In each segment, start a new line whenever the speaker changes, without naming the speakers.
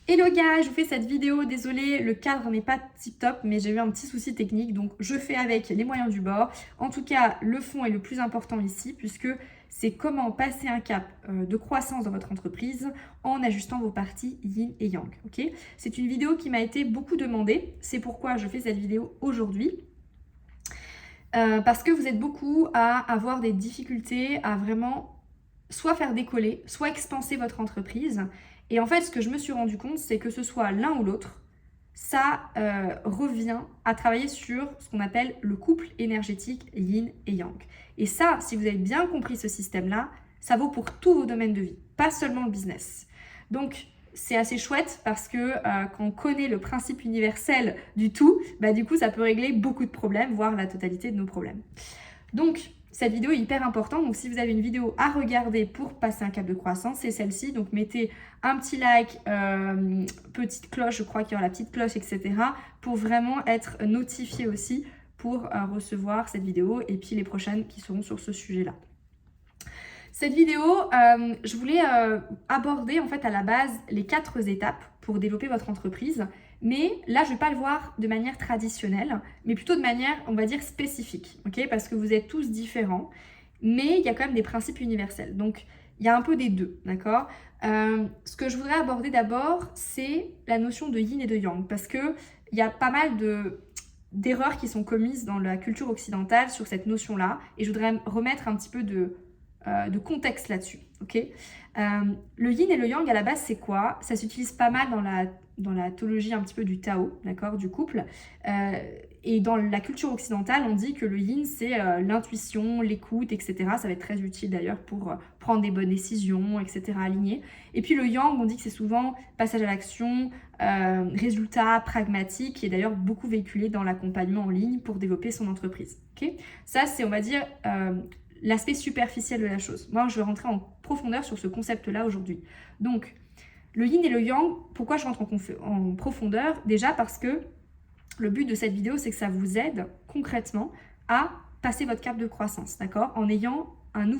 Hello gars, je vous fais cette vidéo, désolée, le cadre n'est pas tip top, mais j'ai eu un petit souci technique, donc je fais avec les moyens du bord. En tout cas, le fond est le plus important ici, puisque c'est comment passer un cap de croissance dans votre entreprise en ajustant vos parties yin et yang. Ok, c'est une vidéo qui m'a été beaucoup demandée, c'est pourquoi je fais cette vidéo aujourd'hui. Parce que vous êtes beaucoup à avoir des difficultés à vraiment soit faire décoller, soit expanser votre entreprise. Et en fait, ce que je me suis rendu compte, c'est que ce soit l'un ou l'autre, ça revient à travailler sur ce qu'on appelle le couple énergétique yin et yang. Et ça, si vous avez bien compris ce système-là, ça vaut pour tous vos domaines de vie, pas seulement le business. Donc, c'est assez chouette parce que quand on connaît le principe universel du tout, bah, du coup, ça peut régler beaucoup de problèmes, voire la totalité de nos problèmes. Donc, cette vidéo est hyper importante. Donc, si vous avez une vidéo à regarder pour passer un cap de croissance, c'est celle-ci. Donc, mettez un petit like, petite cloche, je crois qu'il y aura la petite cloche, etc. pour vraiment être notifié aussi pour recevoir cette vidéo et puis les prochaines qui seront sur ce sujet-là. Cette vidéo, je voulais aborder en fait à la base les 4 étapes pour développer votre entreprise. Mais là, je ne vais pas le voir de manière traditionnelle, mais plutôt de manière, on va dire, spécifique. Okay, parce que vous êtes tous différents, mais il y a quand même des principes universels. Donc, il y a un peu des deux, d'accord. Ce que je voudrais aborder d'abord, c'est la notion de yin et de yang. Parce qu'il y a pas mal d'erreurs qui sont commises dans la culture occidentale sur cette notion-là. Et je voudrais remettre un petit peu de contexte là-dessus. Okay, le yin et le yang, à la base, c'est quoi? Ça s'utilise pas mal dans la théologie un petit peu du Tao, d'accord, du couple. Et dans la culture occidentale, on dit que le yin, c'est l'intuition, l'écoute, etc. Ça va être très utile d'ailleurs pour prendre des bonnes décisions, etc., alignées. Et puis le yang, on dit que c'est souvent passage à l'action, résultat pragmatique, qui est d'ailleurs beaucoup véhiculé dans l'accompagnement en ligne pour développer son entreprise. Okay, ça, c'est, on va dire, l'aspect superficiel de la chose. Moi, je vais rentrer en profondeur sur ce concept-là aujourd'hui. Donc, le yin et le yang, pourquoi je rentre en profondeur? Déjà parce que le but de cette vidéo, c'est que ça vous aide concrètement à passer votre cap de croissance, d'accord? En ayant une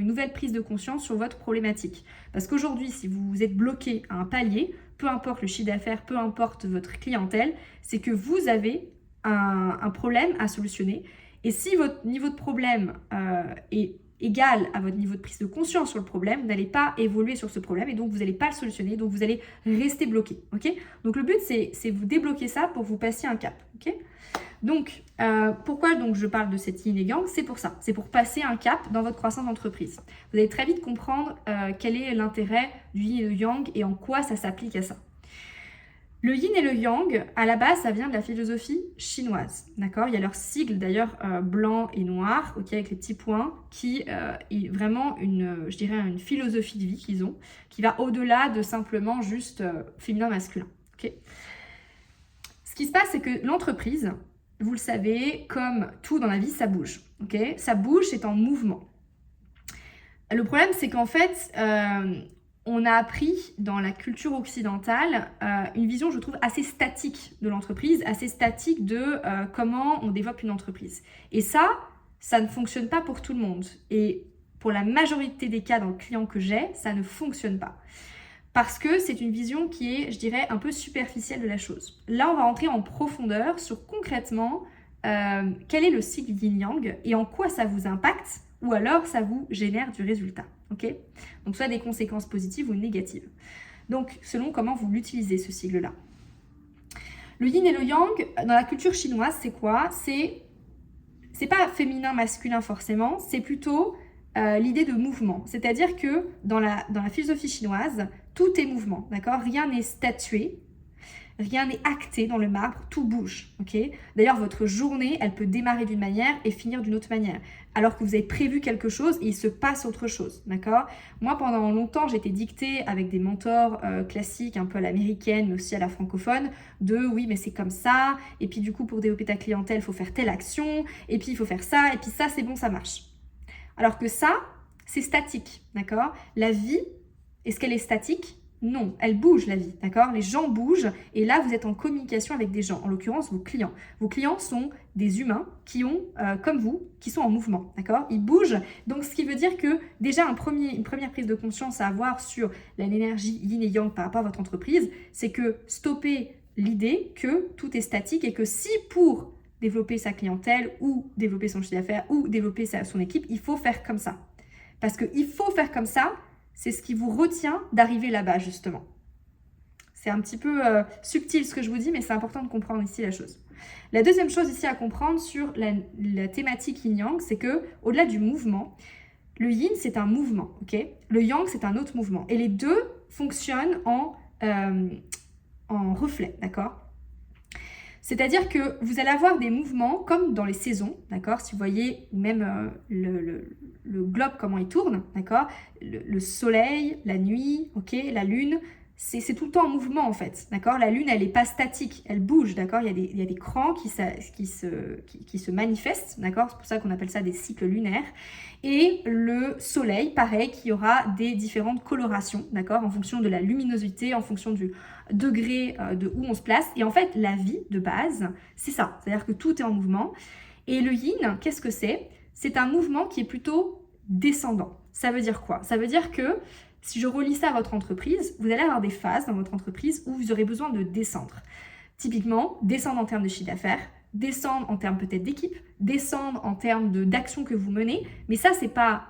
nouvelle prise de conscience sur votre problématique. Parce qu'aujourd'hui, si vous êtes bloqué à un palier, peu importe le chiffre d'affaires, peu importe votre clientèle, c'est que vous avez un problème à solutionner. Et si votre niveau de problème est égal à votre niveau de prise de conscience sur le problème, vous n'allez pas évoluer sur ce problème et donc vous n'allez pas le solutionner, donc vous allez rester bloqué. Okay, donc le but, c'est vous débloquer ça pour vous passer un cap. Okay, donc, pourquoi donc je parle de cette yin et yang? C'est pour ça, c'est pour passer un cap dans votre croissance d'entreprise. Vous allez très vite comprendre quel est l'intérêt du yin et du yang et en quoi ça s'applique à ça. Le yin et le yang, à la base, ça vient de la philosophie chinoise, d'accord? Il y a leur sigle d'ailleurs blanc et noir, ok, avec les petits points, qui est vraiment je dirais une philosophie de vie qu'ils ont, qui va au-delà de simplement juste féminin-masculin, ok? Ce qui se passe, c'est que l'entreprise, vous le savez, comme tout dans la vie, ça bouge, ok? Ça bouge, c'est en mouvement. Le problème, c'est qu'en fait, on a appris dans la culture occidentale une vision, je trouve, assez statique de l'entreprise, assez statique de comment on développe une entreprise. Et ça ne fonctionne pas pour tout le monde. Et pour la majorité des cas dans le client que j'ai, ça ne fonctionne pas. Parce que c'est une vision qui est, je dirais, un peu superficielle de la chose. Là, on va entrer en profondeur sur concrètement quel est le cycle yin-yang et en quoi ça vous impacte ou alors ça vous génère du résultat. Okay, donc soit des conséquences positives ou négatives. Donc selon comment vous l'utilisez ce sigle-là. Le yin et le yang, dans la culture chinoise, c'est quoi? C'est pas féminin, masculin forcément, c'est plutôt l'idée de mouvement. C'est-à-dire que dans la philosophie chinoise, tout est mouvement, d'accord? Rien n'est statué. Rien n'est acté dans le marbre, tout bouge. Okay, d'ailleurs, votre journée, elle peut démarrer d'une manière et finir d'une autre manière. Alors que vous avez prévu quelque chose et il se passe autre chose. D'accord? Moi, pendant longtemps, j'ai été dictée avec des mentors classiques, un peu à l'américaine, mais aussi à la francophone, de oui, mais c'est comme ça. Et puis, du coup, pour développer ta clientèle, il faut faire telle action. Et puis, il faut faire ça. Et puis, ça, c'est bon, ça marche. Alors que ça, c'est statique. D'accord? La vie, est-ce qu'elle est statique? Non, elle bouge la vie, d'accord? Les gens bougent et là, vous êtes en communication avec des gens, en l'occurrence vos clients. Vos clients sont des humains qui ont, comme vous, qui sont en mouvement, d'accord? Ils bougent, donc ce qui veut dire que déjà une première prise de conscience à avoir sur l'énergie yin et yang par rapport à votre entreprise, c'est que stopper l'idée que tout est statique et que si pour développer sa clientèle ou développer son chiffre d'affaires ou développer son équipe, il faut faire comme ça. Parce qu'il faut faire comme ça, c'est ce qui vous retient d'arriver là-bas, justement. C'est un petit peu subtil ce que je vous dis, mais c'est important de comprendre ici la chose. La deuxième chose ici à comprendre sur la thématique yin-yang, c'est que au-delà du mouvement, le yin, c'est un mouvement, ok? Le yang, c'est un autre mouvement. Et les deux fonctionnent en reflet, d'accord? C'est-à-dire que vous allez avoir des mouvements comme dans les saisons, d'accord? Si vous voyez, ou même le globe, comment il tourne, d'accord? Le soleil, la nuit, ok? La lune, c'est tout le temps en mouvement en fait, d'accord? La lune, elle n'est pas statique, elle bouge, d'accord? Il y a des crans qui se manifestent, d'accord? C'est pour ça qu'on appelle ça des cycles lunaires. Et le soleil, pareil, qui aura des différentes colorations, d'accord? En fonction de la luminosité, en fonction du degré de où on se place. Et en fait, la vie de base, c'est ça. C'est-à-dire que tout est en mouvement. Et le yin, qu'est-ce que c'est? C'est un mouvement qui est plutôt descendant. Ça veut dire quoi? Ça veut dire que si je relie ça à votre entreprise, vous allez avoir des phases dans votre entreprise où vous aurez besoin de descendre. Typiquement, descendre en termes de chiffre d'affaires, descendre en termes peut-être d'équipe, descendre en termes d'action que vous menez. Mais ça, c'est pas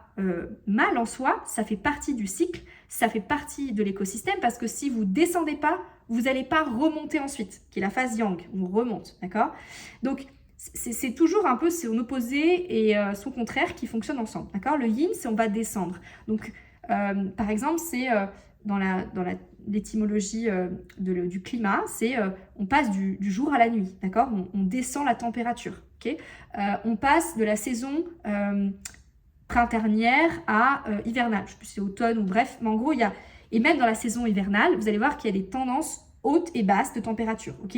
mal en soi, ça fait partie du cycle, ça fait partie de l'écosystème parce que si vous descendez pas, vous n'allez pas remonter ensuite, qui est la phase yang, on remonte, d'accord? Donc, c'est toujours un peu son opposé et son contraire qui fonctionnent ensemble, d'accord? Le yin, c'est on va descendre. Donc, par exemple, c'est dans l'étymologie du climat, c'est on passe du jour à la nuit, d'accord? On descend la température, ok? On passe de la saison printanière à hivernale. Je sais plus si c'est automne ou bref, mais en gros, il y a... Et même dans la saison hivernale, vous allez voir qu'il y a des tendances hautes et basses de température, ok?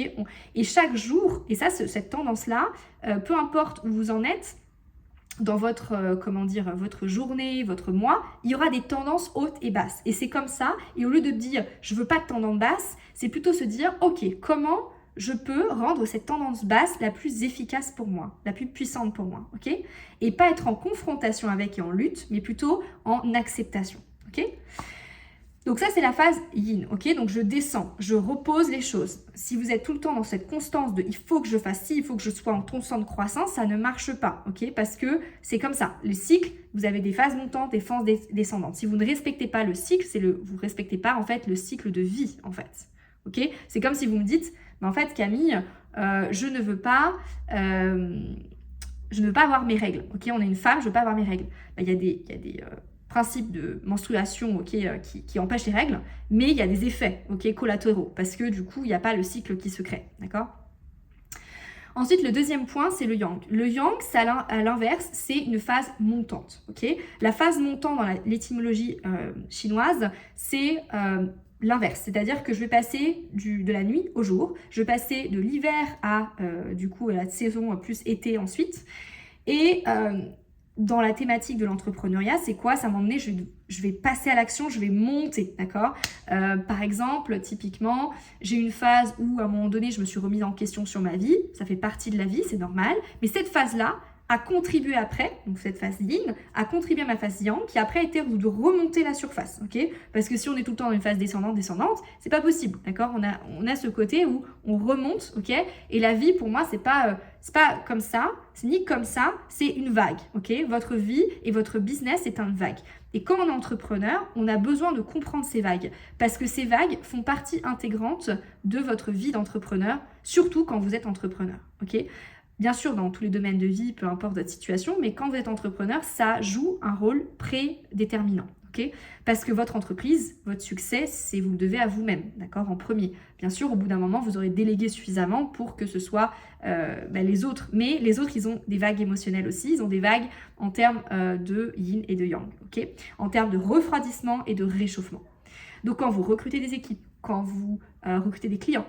Et chaque jour, et ça, cette tendance-là, peu importe où vous en êtes, dans votre, votre journée, votre mois, il y aura des tendances hautes et basses. Et c'est comme ça, et au lieu de dire « je veux pas de tendance basse », c'est plutôt se dire « ok, comment je peux rendre cette tendance basse la plus efficace pour moi, la plus puissante pour moi, ok ?» Et pas être en confrontation avec et en lutte, mais plutôt en acceptation, ok ? Donc ça, c'est la phase yin, ok? Donc je descends, je repose les choses. Si vous êtes tout le temps dans cette constance de « il faut que je fasse ci, il faut que je sois en constante croissance », ça ne marche pas, ok? Parce que c'est comme ça. Les cycles, vous avez des phases montantes, des phases descendantes. Si vous ne respectez pas le cycle, vous ne respectez pas en fait le cycle de vie, en fait, ok? C'est comme si vous me dites « mais en fait, Camille, je ne veux pas avoir mes règles, ok? On est une femme, je ne veux pas avoir mes règles. » Il y a des principe de menstruation qui empêche les règles, mais il y a des effets collatéraux, parce que du coup, il n'y a pas le cycle qui se crée, d'accord? Ensuite, le deuxième point, c'est le yang. Le yang, à l'inverse, c'est une phase montante, ok? La phase montante dans l'étymologie chinoise, c'est l'inverse, c'est-à-dire que je vais passer de la nuit au jour, je vais passer de l'hiver à la saison plus été ensuite, et dans la thématique de l'entrepreneuriat, c'est quoi? Ça m'a emmené, je vais passer à l'action, je vais monter, d'accord? Par exemple, typiquement, j'ai une phase où, à un moment donné, je me suis remise en question sur ma vie. Ça fait partie de la vie, c'est normal. Mais cette phase-là a contribué après, donc cette phase yin, a contribué à ma phase yang, qui après a été de remonter la surface, ok? Parce que si on est tout le temps dans une phase descendante, c'est pas possible, d'accord? On a ce côté où on remonte, ok? Et la vie, pour moi, c'est pas comme ça, c'est ni comme ça, c'est une vague, ok? Votre vie et votre business est une vague. Et quand on est entrepreneur, on a besoin de comprendre ces vagues, parce que ces vagues font partie intégrante de votre vie d'entrepreneur, surtout quand vous êtes entrepreneur, ok? Bien sûr, dans tous les domaines de vie, peu importe votre situation, mais quand vous êtes entrepreneur, ça joue un rôle prédéterminant, ok? Parce que votre entreprise, votre succès, vous le devez à vous-même, d'accord? En premier. Bien sûr, au bout d'un moment, vous aurez délégué suffisamment pour que ce soit les autres. Mais les autres, ils ont des vagues émotionnelles aussi. Ils ont des vagues en termes de yin et de yang, ok? En termes de refroidissement et de réchauffement. Donc, quand vous recrutez des équipes, quand vous recrutez des clients,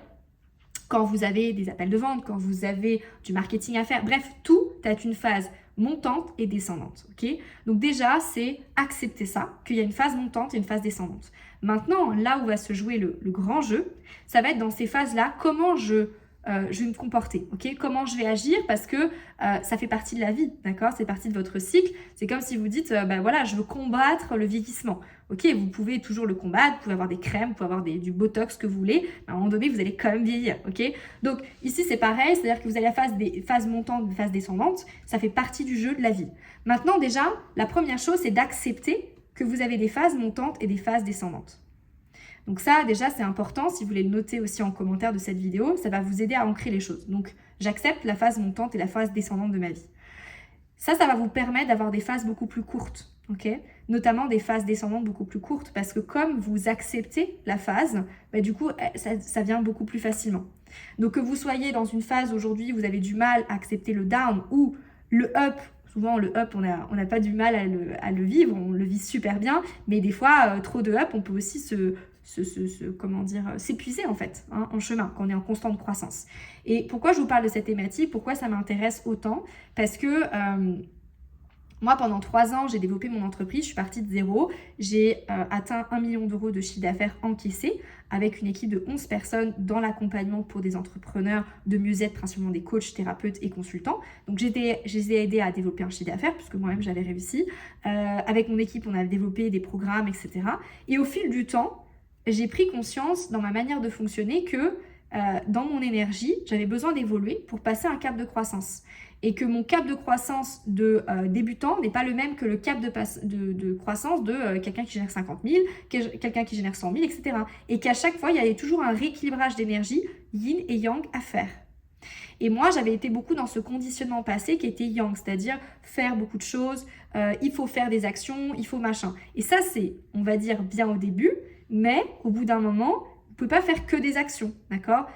quand vous avez des appels de vente, quand vous avez du marketing à faire, bref, tout a une phase montante et descendante. Ok, donc déjà, c'est accepter ça, qu'il y a une phase montante et une phase descendante. Maintenant, là où va se jouer le grand jeu, ça va être dans ces phases-là, comment je vais me comporter, ok? Comment je vais agir, parce que ça fait partie de la vie, d'accord? C'est partie de votre cycle. C'est comme si vous dites, ben voilà, je veux combattre le vieillissement. Ok, vous pouvez toujours le combattre, vous pouvez avoir des crèmes, vous pouvez avoir du botox, ce que vous voulez, mais à un moment donné, vous allez quand même vieillir, ok? Donc ici, c'est pareil, c'est-à-dire que vous avez des phases montantes, des phases descendantes, ça fait partie du jeu de la vie. Maintenant, déjà, la première chose, c'est d'accepter que vous avez des phases montantes et des phases descendantes. Donc ça, déjà, c'est important. Si vous voulez le noter aussi en commentaire de cette vidéo, ça va vous aider à ancrer les choses. Donc, j'accepte la phase montante et la phase descendante de ma vie. Ça va vous permettre d'avoir des phases beaucoup plus courtes, ok? Notamment des phases descendantes beaucoup plus courtes, parce que comme vous acceptez la phase, bah, du coup, ça vient beaucoup plus facilement. Donc, que vous soyez dans une phase aujourd'hui, vous avez du mal à accepter le down ou le up. Souvent, le up, on n'a pas du mal à le vivre, on le vit super bien, mais des fois, trop de up, on peut aussi s'épuiser en fait, hein, en chemin, quand on est en constante croissance. Et pourquoi je vous parle de cette thématique, pourquoi ça m'intéresse autant? Parce que moi, pendant 3 ans, j'ai développé mon entreprise, je suis partie de zéro, j'ai atteint 1 million d'euros de chiffre d'affaires encaissé avec une équipe de 11 personnes dans l'accompagnement pour des entrepreneurs de mieux-être, principalement des coachs, thérapeutes et consultants. Donc, je les ai aidés à développer un chiffre d'affaires puisque moi-même, j'avais réussi. Avec mon équipe, on a développé des programmes, etc. Et au fil du temps, j'ai pris conscience dans ma manière de fonctionner que dans mon énergie, j'avais besoin d'évoluer pour passer un cap de croissance. Et que mon cap de croissance de débutant n'est pas le même que le cap de croissance de quelqu'un qui génère 50 000, quelqu'un qui génère 100 000, etc. Et qu'à chaque fois, il y avait toujours un rééquilibrage d'énergie yin et yang à faire. Et moi, j'avais été beaucoup dans ce conditionnement passé qui était yang, c'est-à-dire faire beaucoup de choses, il faut faire des actions, il faut machin. Et ça, c'est, on va dire, bien au début, mais au bout d'un moment, vous ne pouvez pas faire que des actions, d'accord?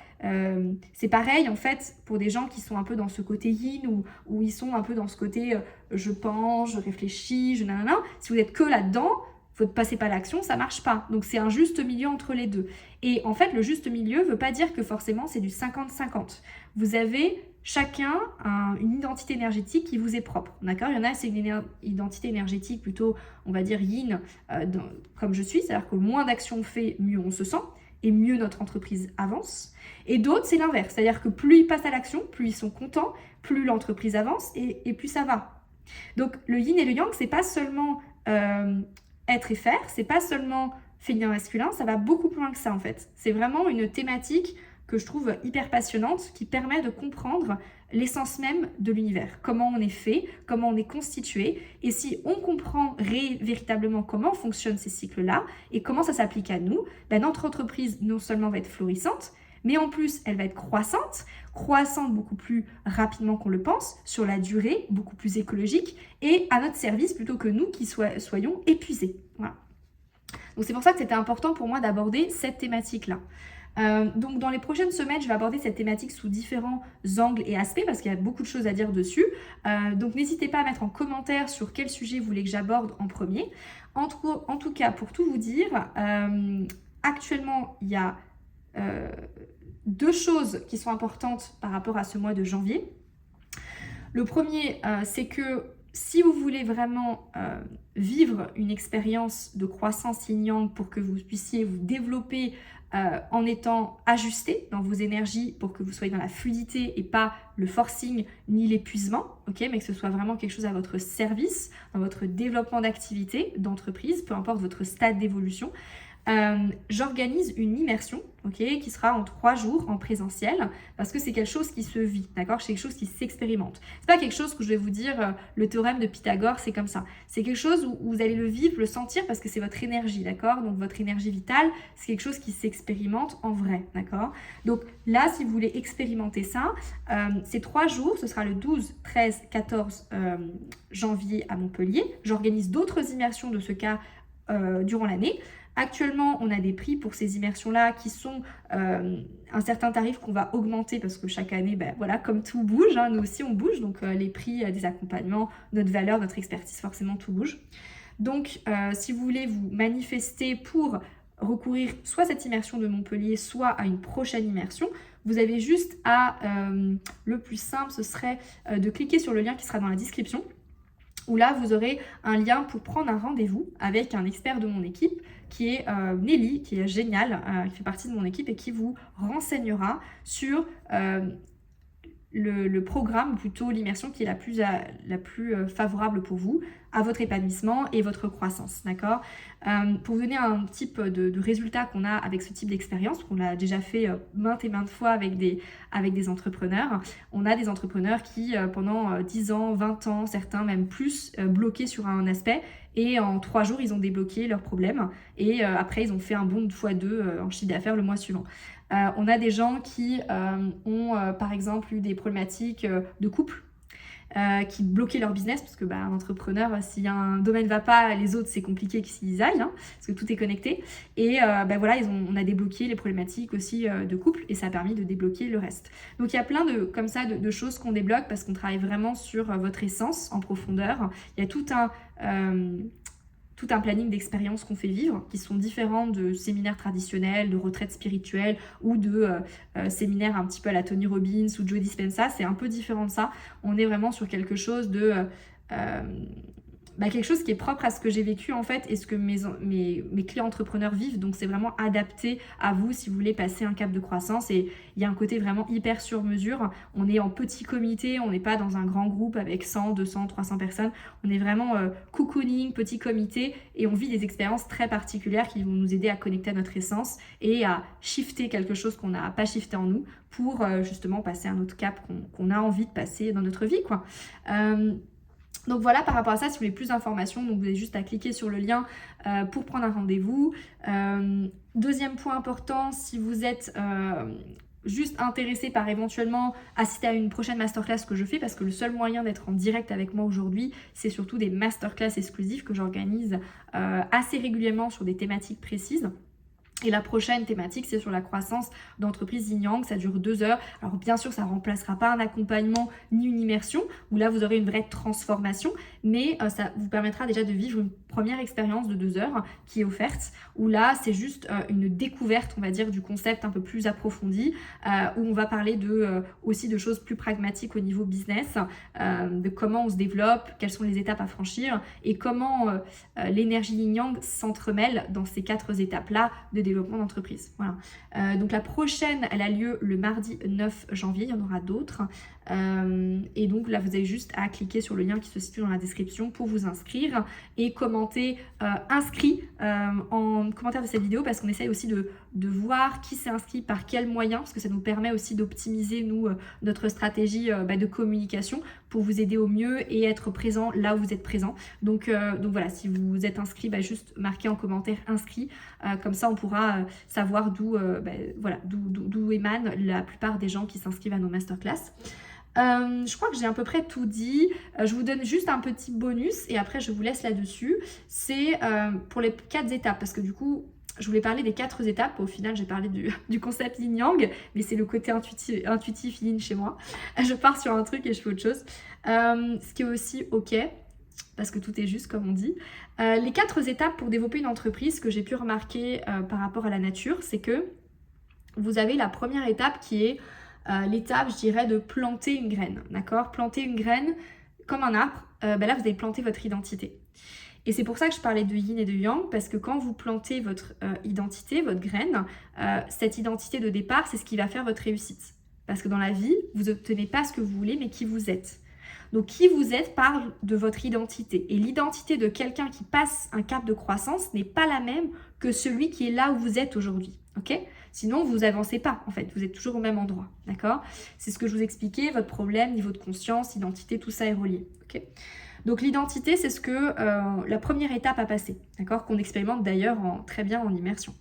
C'est pareil en fait pour des gens qui sont un peu dans ce côté yin ou ils sont un peu dans ce côté je pense, je réfléchis, je nanana. Si vous êtes que là-dedans, vous ne passez pas à l'action, ça marche pas. Donc c'est un juste milieu entre les deux. Et en fait, le juste milieu ne veut pas dire que forcément c'est du 50-50. Vous avez chacun une identité énergétique qui vous est propre, d'accord? Il y en a, c'est une identité énergétique plutôt, on va dire yin, comme je suis, c'est-à-dire que moins d'actions on fait, mieux on se sent et mieux notre entreprise avance. Et d'autres, c'est l'inverse, c'est-à-dire que plus ils passent à l'action, plus ils sont contents, plus l'entreprise avance et plus ça va. Donc le yin et le yang, c'est pas seulement être et faire, c'est pas seulement féminin masculin, ça va beaucoup plus loin que ça en fait. C'est vraiment une thématique que je trouve hyper passionnante, qui permet de comprendre l'essence même de l'univers, comment on est fait, comment on est constitué, et si on comprend véritablement comment fonctionnent ces cycles-là, et comment ça s'applique à nous, ben notre entreprise non seulement va être florissante, mais en plus elle va être croissante beaucoup plus rapidement qu'on le pense, sur la durée, beaucoup plus écologique, et à notre service plutôt que nous qui soyons épuisés. Voilà. Donc c'est pour ça que c'était important pour moi d'aborder cette thématique-là. Donc dans les prochaines semaines, je vais aborder cette thématique sous différents angles et aspects parce qu'il y a beaucoup de choses à dire dessus. Donc n'hésitez pas à mettre en commentaire sur quel sujet vous voulez que j'aborde en premier. En tout cas, pour tout vous dire, actuellement, il y a 2 choses qui sont importantes par rapport à ce mois de janvier. Le premier, c'est que si vous voulez vraiment vivre une expérience de croissance yin-yang pour que vous puissiez vous développer en étant ajusté dans vos énergies pour que vous soyez dans la fluidité et pas le forcing ni l'épuisement, ok, mais que ce soit vraiment quelque chose à votre service, dans votre développement d'activité, d'entreprise, peu importe votre stade d'évolution. J'organise une immersion, ok, qui sera en 3 jours en présentiel parce que c'est quelque chose qui se vit, d'accord, c'est quelque chose qui s'expérimente. C'est pas quelque chose que je vais vous dire le théorème de Pythagore, c'est comme ça. C'est quelque chose où vous allez le vivre, le sentir parce que c'est votre énergie, d'accord. Donc votre énergie vitale, c'est quelque chose qui s'expérimente en vrai, d'accord. Donc là, si vous voulez expérimenter ça, ces 3 jours, ce sera le 12, 13, 14 janvier à Montpellier. J'organise d'autres immersions de ce cas durant l'année. Actuellement, on a des prix pour ces immersions-là qui sont un certain tarif qu'on va augmenter parce que chaque année, ben, voilà, comme tout bouge, hein, nous aussi on bouge, donc les prix des accompagnements, notre valeur, notre expertise, forcément tout bouge. Donc, si vous voulez vous manifester pour recourir soit à cette immersion de Montpellier, soit à une prochaine immersion, vous avez juste à, le plus simple, ce serait de cliquer sur le lien qui sera dans la description, où là, vous aurez un lien pour prendre un rendez-vous avec un expert de mon équipe qui est Nelly, qui est géniale, qui fait partie de mon équipe et qui vous renseignera sur le programme, ou plutôt l'immersion qui est la plus favorable pour vous, à votre épanouissement et votre croissance, d'accord. Pour vous donner un type de résultat qu'on a avec ce type d'expérience, qu'on a déjà fait maintes et maintes fois avec des entrepreneurs, on a des entrepreneurs qui pendant 10 ans, 20 ans, certains même plus, bloqués sur un aspect, et en 3 jours, ils ont débloqué leurs problèmes, et après, ils ont fait un bond de x2 en chiffre d'affaires le mois suivant. On a des gens qui ont par exemple eu des problématiques de couple, qui bloquaient leur business, parce que un entrepreneur, si un domaine ne va pas, les autres c'est compliqué qu'ils aillent, hein, parce que tout est connecté, et voilà, on a débloqué les problématiques aussi de couple, et ça a permis de débloquer le reste. Donc il y a plein comme ça de choses qu'on débloque, parce qu'on travaille vraiment sur votre essence en profondeur. Il y a tout un planning d'expériences qu'on fait vivre, qui sont différents de séminaires traditionnels, de retraites spirituelles ou de séminaires un petit peu à la Tony Robbins ou Joe Dispenza. C'est un peu différent de ça. On est vraiment sur quelque chose de... quelque chose qui est propre à ce que j'ai vécu en fait et ce que mes clients entrepreneurs vivent. Donc c'est vraiment adapté à vous si vous voulez passer un cap de croissance, et il y a un côté vraiment hyper sur mesure. On est en petit comité, on n'est pas dans un grand groupe avec 100, 200, 300 personnes. On est vraiment cocooning, petit comité, et on vit des expériences très particulières qui vont nous aider à connecter à notre essence et à shifter quelque chose qu'on n'a pas shifté en nous pour justement passer un autre cap qu'on a envie de passer dans notre vie, quoi. Donc voilà, par rapport à ça, si vous voulez plus d'informations, donc vous avez juste à cliquer sur le lien pour prendre un rendez-vous. Deuxième point important, si vous êtes juste intéressé par éventuellement assister à une prochaine masterclass que je fais, parce que le seul moyen d'être en direct avec moi aujourd'hui, c'est surtout des masterclass exclusives que j'organise assez régulièrement sur des thématiques précises. Et la prochaine thématique, c'est sur la croissance d'entreprise Yin Yang. Ça dure 2 heures. Alors bien sûr, ça ne remplacera pas un accompagnement ni une immersion, où là, vous aurez une vraie transformation. Mais ça vous permettra déjà de vivre une première expérience de 2 heures qui est offerte, où là, c'est juste une découverte, on va dire, du concept un peu plus approfondi, où on va parler aussi de choses plus pragmatiques au niveau business, de comment on se développe, quelles sont les étapes à franchir, et comment l'énergie Yin Yang s'entremêle dans ces 4 étapes-là de développement d'entreprise. Voilà. Donc la prochaine, elle a lieu le mardi 9 janvier, il y en aura d'autres. Et donc là, vous avez juste à cliquer sur le lien qui se situe dans la description pour vous inscrire et commenter inscrit en commentaire de cette vidéo, parce qu'on essaye aussi de voir qui s'est inscrit par quel moyen, parce que ça nous permet aussi d'optimiser notre stratégie de communication pour vous aider au mieux et être présent là où vous êtes présent. Donc voilà, si vous êtes inscrit, juste marquez en commentaire inscrit, comme ça on pourra savoir d'où émanent la plupart des gens qui s'inscrivent à nos masterclass. Je crois que j'ai à peu près tout dit. Je vous donne juste un petit bonus et après je vous laisse là-dessus. C'est pour les 4 étapes, parce que du coup je voulais parler des 4 étapes. Au final j'ai parlé du concept Yin Yang, mais c'est le côté intuitif Yin chez moi. Je pars sur un truc et je fais autre chose, ce qui est aussi ok, parce que tout est juste comme on dit. Les 4 étapes pour développer une entreprise que j'ai pu remarquer par rapport à la nature, c'est que vous avez la première étape qui est l'étape, je dirais, de planter une graine, d'accord? Planter une graine comme un arbre, là vous allez planter votre identité. Et c'est pour ça que je parlais de yin et de yang, parce que quand vous plantez votre identité, votre graine, cette identité de départ, c'est ce qui va faire votre réussite. Parce que dans la vie, vous n'obtenez pas ce que vous voulez, mais qui vous êtes. Donc qui vous êtes parle de votre identité. Et l'identité de quelqu'un qui passe un cap de croissance n'est pas la même que celui qui est là où vous êtes aujourd'hui. Ok? Sinon, vous n'avancez pas, en fait. Vous êtes toujours au même endroit. D'accord? C'est ce que je vous expliquais, votre problème, niveau de conscience, identité, tout ça est relié. Ok? Donc l'identité, c'est ce que la première étape à passer. D'accord? Qu'on expérimente d'ailleurs très bien en immersion.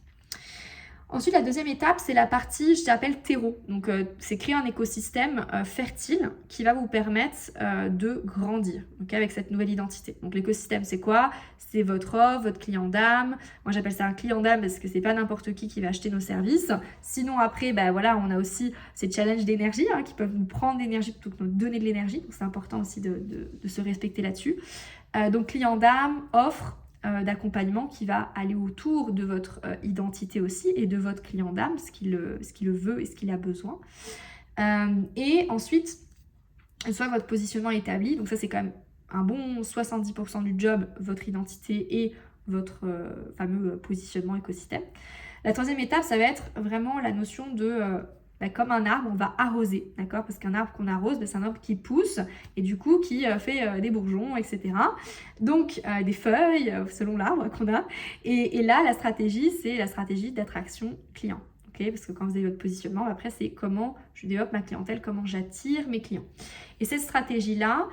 Ensuite, la deuxième étape, c'est la partie, je l'appelle terreau. Donc, c'est créer un écosystème fertile qui va vous permettre de grandir, okay, avec cette nouvelle identité. Donc, l'écosystème, c'est quoi? C'est votre offre, votre client d'âme. Moi, j'appelle ça un client d'âme parce que c'est pas n'importe qui va acheter nos services. Sinon, après, voilà, on a aussi ces challenges d'énergie qui peuvent nous prendre de l'énergie plutôt que nous donner de l'énergie. Donc, c'est important aussi de se respecter là-dessus. Donc, client d'âme, offre, d'accompagnement qui va aller autour de votre identité aussi et de votre client d'âme, ce qu'il le veut et ce qu'il a besoin. Et ensuite, une fois votre positionnement établi, donc ça c'est quand même un bon 70% du job, votre identité et votre fameux positionnement écosystème. La troisième étape, ça va être vraiment la notion de, comme un arbre, on va arroser, d'accord? Parce qu'un arbre qu'on arrose, c'est un arbre qui pousse et du coup qui fait des bourgeons, etc. Donc des feuilles, selon l'arbre qu'on a. Et là, la stratégie, c'est la stratégie d'attraction client. Parce que quand vous avez votre positionnement, après c'est comment je développe ma clientèle, comment j'attire mes clients. Et cette stratégie-là,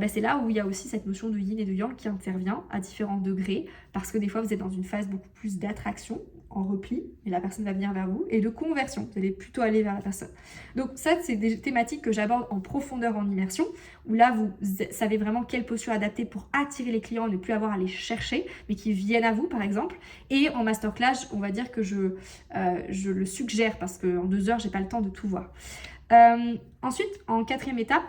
c'est là où il y a aussi cette notion de yin et de yang qui intervient à différents degrés, parce que des fois vous êtes dans une phase beaucoup plus d'attraction, en repli, et la personne va venir vers vous, et de conversion, vous allez plutôt aller vers la personne. Donc ça, c'est des thématiques que j'aborde en profondeur en immersion, où là, vous savez vraiment quelle posture adapter pour attirer les clients, ne plus avoir à les chercher, mais qui viennent à vous, par exemple. Et en masterclass, on va dire que je le suggère, parce qu'en 2 heures, j'ai pas le temps de tout voir. Ensuite, en 4e étape,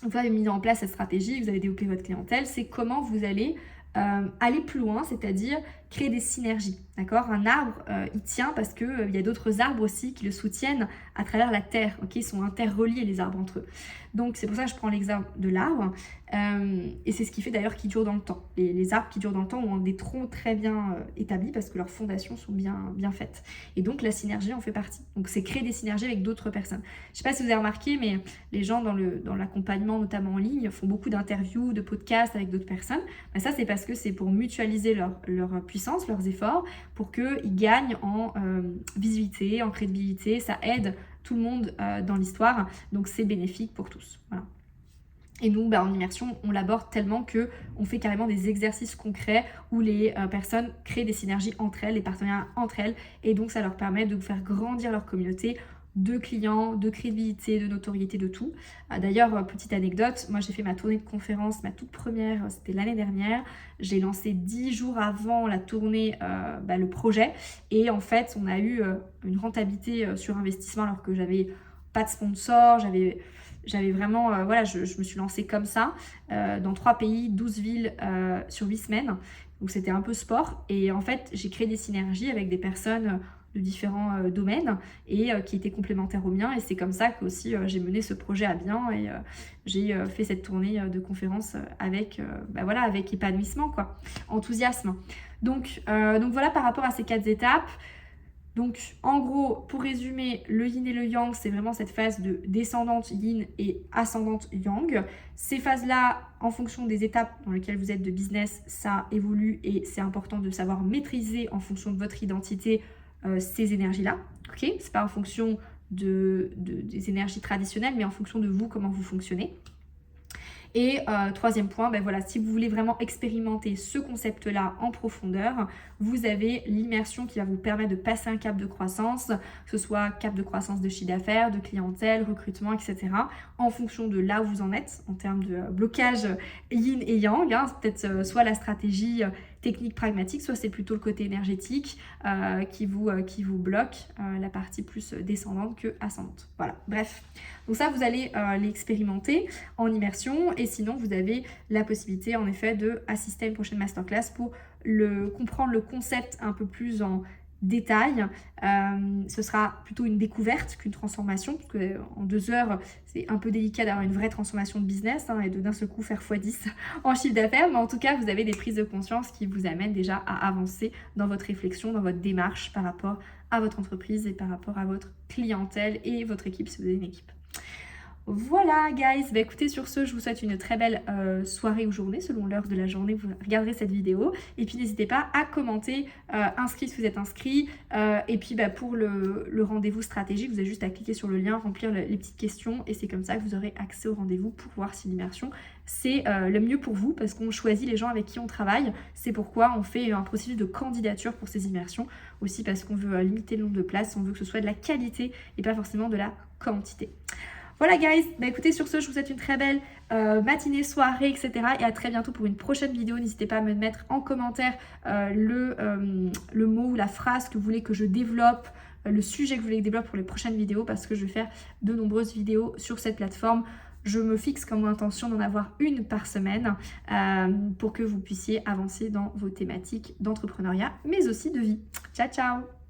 vous avez mis en place cette stratégie, vous avez développé votre clientèle, c'est comment vous allez aller plus loin, c'est-à-dire créer des synergies, d'accord? Un arbre, il tient parce qu'il y a d'autres arbres aussi qui le soutiennent à travers la terre, ok? Ils sont interreliés les arbres entre eux. Donc c'est pour ça que je prends l'exemple de l'arbre, et c'est ce qui fait d'ailleurs qu'ils durent dans le temps. Les arbres qui durent dans le temps ont des troncs très bien établis parce que leurs fondations sont bien faites. Et donc la synergie en fait partie. Donc c'est créer des synergies avec d'autres personnes. Je ne sais pas si vous avez remarqué, mais les gens dans l'accompagnement, notamment en ligne, font beaucoup d'interviews, de podcasts avec d'autres personnes. Ben ça c'est parce que c'est pour mutualiser leur puissance, leurs efforts, pour qu'ils gagnent en visibilité, en crédibilité. Ça aide tout le monde dans l'histoire, donc c'est bénéfique pour tous. Voilà. Et nous, en immersion, on l'aborde tellement qu'on fait carrément des exercices concrets où les personnes créent des synergies entre elles, des partenariats entre elles, et donc ça leur permet de faire grandir leur communauté de clients, de crédibilité, de notoriété, de tout. D'ailleurs, petite anecdote, moi j'ai fait ma tournée de conférence, ma toute première, c'était l'année dernière. J'ai lancé 10 jours avant la tournée le projet, et en fait on a eu une rentabilité sur investissement alors que j'avais pas de sponsor, j'avais vraiment, je me suis lancée comme ça, dans 3 pays, 12 villes sur 8 semaines. Donc c'était un peu sport, et en fait j'ai créé des synergies avec des personnes de différents domaines et qui étaient complémentaires aux miens, et c'est comme ça que aussi j'ai mené ce projet à bien, et j'ai fait cette tournée de conférences avec épanouissement, quoi, enthousiasme. Donc voilà par rapport à ces 4 étapes. Donc en gros, pour résumer, le yin et le yang, c'est vraiment cette phase de descendante yin et ascendante yang. Ces phases-là, en fonction des étapes dans lesquelles vous êtes de business, ça évolue, et c'est important de savoir maîtriser en fonction de votre identité ces énergies-là, ok? C'est pas en fonction des énergies traditionnelles, mais en fonction de vous, comment vous fonctionnez. Et 3e point, si vous voulez vraiment expérimenter ce concept-là en profondeur, vous avez l'immersion qui va vous permettre de passer un cap de croissance, que ce soit cap de croissance de chiffre d'affaires, de clientèle, recrutement, etc. En fonction de là où vous en êtes, en termes de blocage yin et yang, hein, peut-être soit la stratégie technique pragmatique, soit c'est plutôt le côté énergétique qui vous bloque, la partie plus descendante que ascendante. Voilà, bref. Donc ça, vous allez l'expérimenter en immersion, et sinon vous avez la possibilité en effet d'assister à une prochaine masterclass pour comprendre le concept un peu plus en détail. Ce sera plutôt une découverte qu'une transformation, parce qu'en 2 heures, c'est un peu délicat d'avoir une vraie transformation de business, hein, et d'un seul coup faire x10 en chiffre d'affaires, mais en tout cas, vous avez des prises de conscience qui vous amènent déjà à avancer dans votre réflexion, dans votre démarche par rapport à votre entreprise et par rapport à votre clientèle et votre équipe si vous avez une équipe. Voilà guys, écoutez, sur ce, je vous souhaite une très belle soirée ou journée, selon l'heure de la journée vous regarderez cette vidéo, et puis n'hésitez pas à commenter, inscrit si vous êtes inscrit, et puis pour le rendez-vous stratégique, vous avez juste à cliquer sur le lien, remplir les petites questions, et c'est comme ça que vous aurez accès au rendez-vous pour voir si l'immersion c'est le mieux pour vous, parce qu'on choisit les gens avec qui on travaille. C'est pourquoi on fait un processus de candidature pour ces immersions, aussi parce qu'on veut limiter le nombre de places, on veut que ce soit de la qualité et pas forcément de la quantité. Voilà guys, écoutez, sur ce, je vous souhaite une très belle matinée, soirée, etc. Et à très bientôt pour une prochaine vidéo. N'hésitez pas à me mettre en commentaire le mot ou la phrase que vous voulez que je développe, le sujet que vous voulez que je développe pour les prochaines vidéos, parce que je vais faire de nombreuses vidéos sur cette plateforme Je me fixe comme intention d'en avoir une par semaine pour que vous puissiez avancer dans vos thématiques d'entrepreneuriat, mais aussi de vie. Ciao, ciao!